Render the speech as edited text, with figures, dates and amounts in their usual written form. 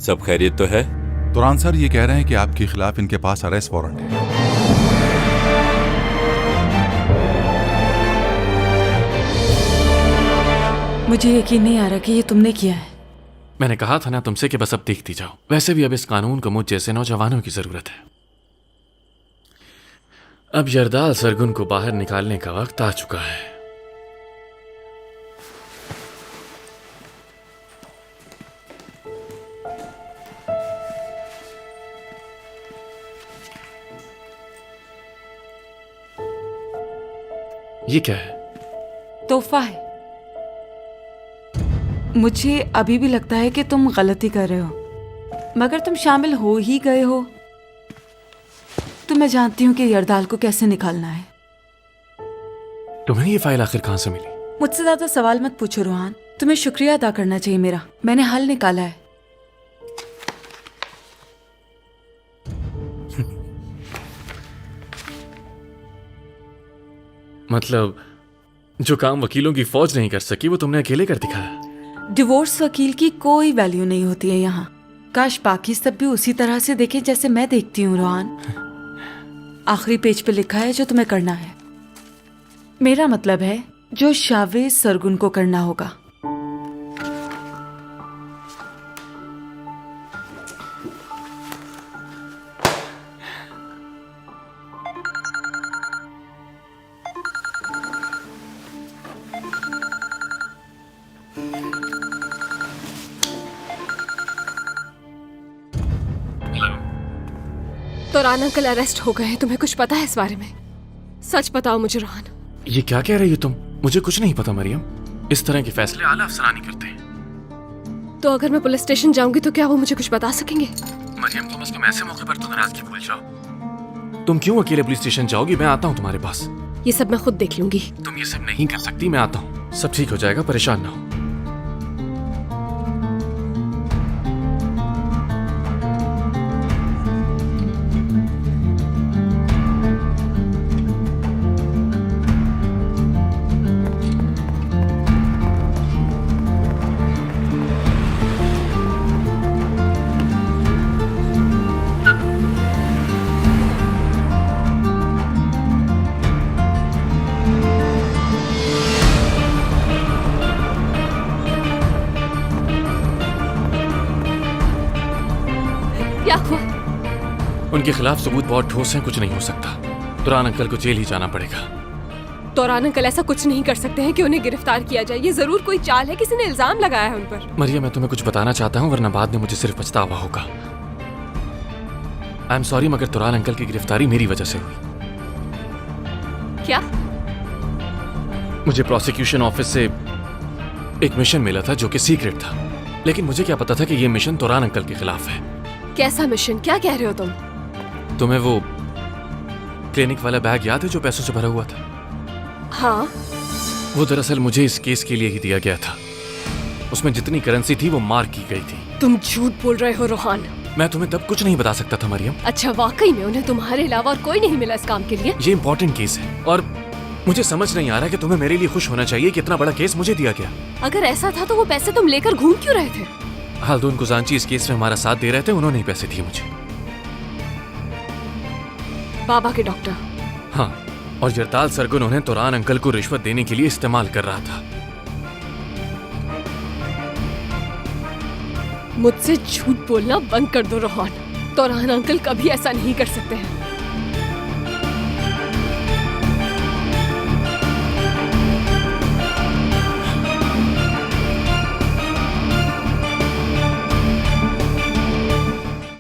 सब खैरियत तो है? तुरान सर ये कह रहे हैं कि आपके खिलाफ इनके पास अरेस्ट वारंट है। मुझे यकीन नहीं आ रहा कि ये तुमने किया है। मैंने कहा था ना तुमसे कि बस अब देखती जाओ। वैसे भी अब इस कानून को मुझ जैसे नौजवानों की जरूरत है। अब यरदाल सरगुन को बाहर निकालने का वक्त आ चुका है। ये क्या है? तोहफा है। मुझे अभी भी लगता है कि तुम गलती कर रहे हो, मगर तुम शामिल हो ही गए हो तो मैं जानती हूँ कि यरदाल को कैसे निकालना है। तुम्हें ये फाइल आखिर कहां से मिली? मुझसे ज्यादा सवाल मत पूछो रोहान, तुम्हें शुक्रिया अदा करना चाहिए मेरा। मैंने हल निकाला है। मतलब जो काम वकीलों की फौज नहीं कर सकी वो तुमने अकेले कर दिखाया। डिवोर्स वकील की कोई वैल्यू नहीं होती है यहाँ। काश बाकी सब भी उसी तरह से देखें जैसे मैं देखती हूँ रोहान। आखिरी पेज पे लिखा है जो तुम्हें करना है। मेरा मतलब है जो शावेज सरगुन को करना होगा। तुरान अंकल अरेस्ट हो गए हैं। तुम्हें कुछ पता है इस बारे में? सच बताओ मुझे रोहान। ये क्या कह रही हो तुम? मुझे कुछ नहीं पता मरियम। इस तरह के फैसले आला अफसरानी करते हैं। तो अगर मैं पुलिस स्टेशन जाऊंगी तो क्या वो मुझे कुछ बता सकेंगे? मरियम कम से कम ऐसे मौके पर तो नाराजगी भूल जाओ। तुम क्यों अकेले पुलिस स्टेशन जाओगी? मैं आता हूँ तुम्हारे पास। ये सब मैं खुद देख लूंगी। तुम ये सब नहीं कर सकती। मैं आता हूँ, सब ठीक हो जाएगा, परेशान ना हो। क्या हुआ? उनके खिलाफ सबूत बहुत ठोस हैं, कुछ नहीं हो सकता। तुरान अंकल को जेल ही जाना पड़ेगा। तुरान अंकल ऐसा कुछ नहीं कर सकते हैं कि उन्हें गिरफ्तार किया जाए। ये जरूर कोई चाल है, किसी ने इल्जाम लगाया है उन पर। मरियम मैं तुम्हें कुछ बताना चाहता हूँ वरना बाद में मुझे सिर्फ पछतावा होगा। आई एम सॉरी मगर तुरान अंकल की गिरफ्तारी मेरी वजह से हुई। क्या? मुझे प्रोसिक्यूशन ऑफिस से एक मिशन मिला था जो कि सीक्रेट था, लेकिन मुझे क्या पता था कि ये मिशन तुरान अंकल के खिलाफ है। कैसा मिशन? क्या कह रहे हो तुम? तुम्हें वो क्लिनिक वाला बैग याद है जो पैसों से भरा हुआ था? हाँ। वो दरअसल मुझे इस केस के लिए ही दिया गया था। उसमें जितनी करेंसी थी वो मार्क की गई थी। तुम झूठ बोल रहे हो रोहान। मैं तुम्हें तब कुछ नहीं बता सकता था मरियम। अच्छा, वाकई में उन्हें तुम्हारे अलावा और कोई नहीं मिला इस काम के लिए? ये इंपॉर्टेंट केस है और मुझे समझ नहीं आ रहा कि तुम्हें मेरे लिए खुश होना चाहिए कि इतना बड़ा केस मुझे दिया गया। अगर ऐसा था तो वो पैसे तुम लेकर घूम क्यों रहे थे? हालदून गुजांची इस केस में हमारा साथ दे रहे थे, उन्होंने ही पैसे दिए मुझे। बाबा के डॉक्टर? हाँ, और यरदाल सरगुन उन्हें तुरान अंकल को रिश्वत देने के लिए इस्तेमाल कर रहा था। मुझसे झूठ बोलना बंद कर दो रोहान। तुरान अंकल कभी ऐसा नहीं कर सकते हैं।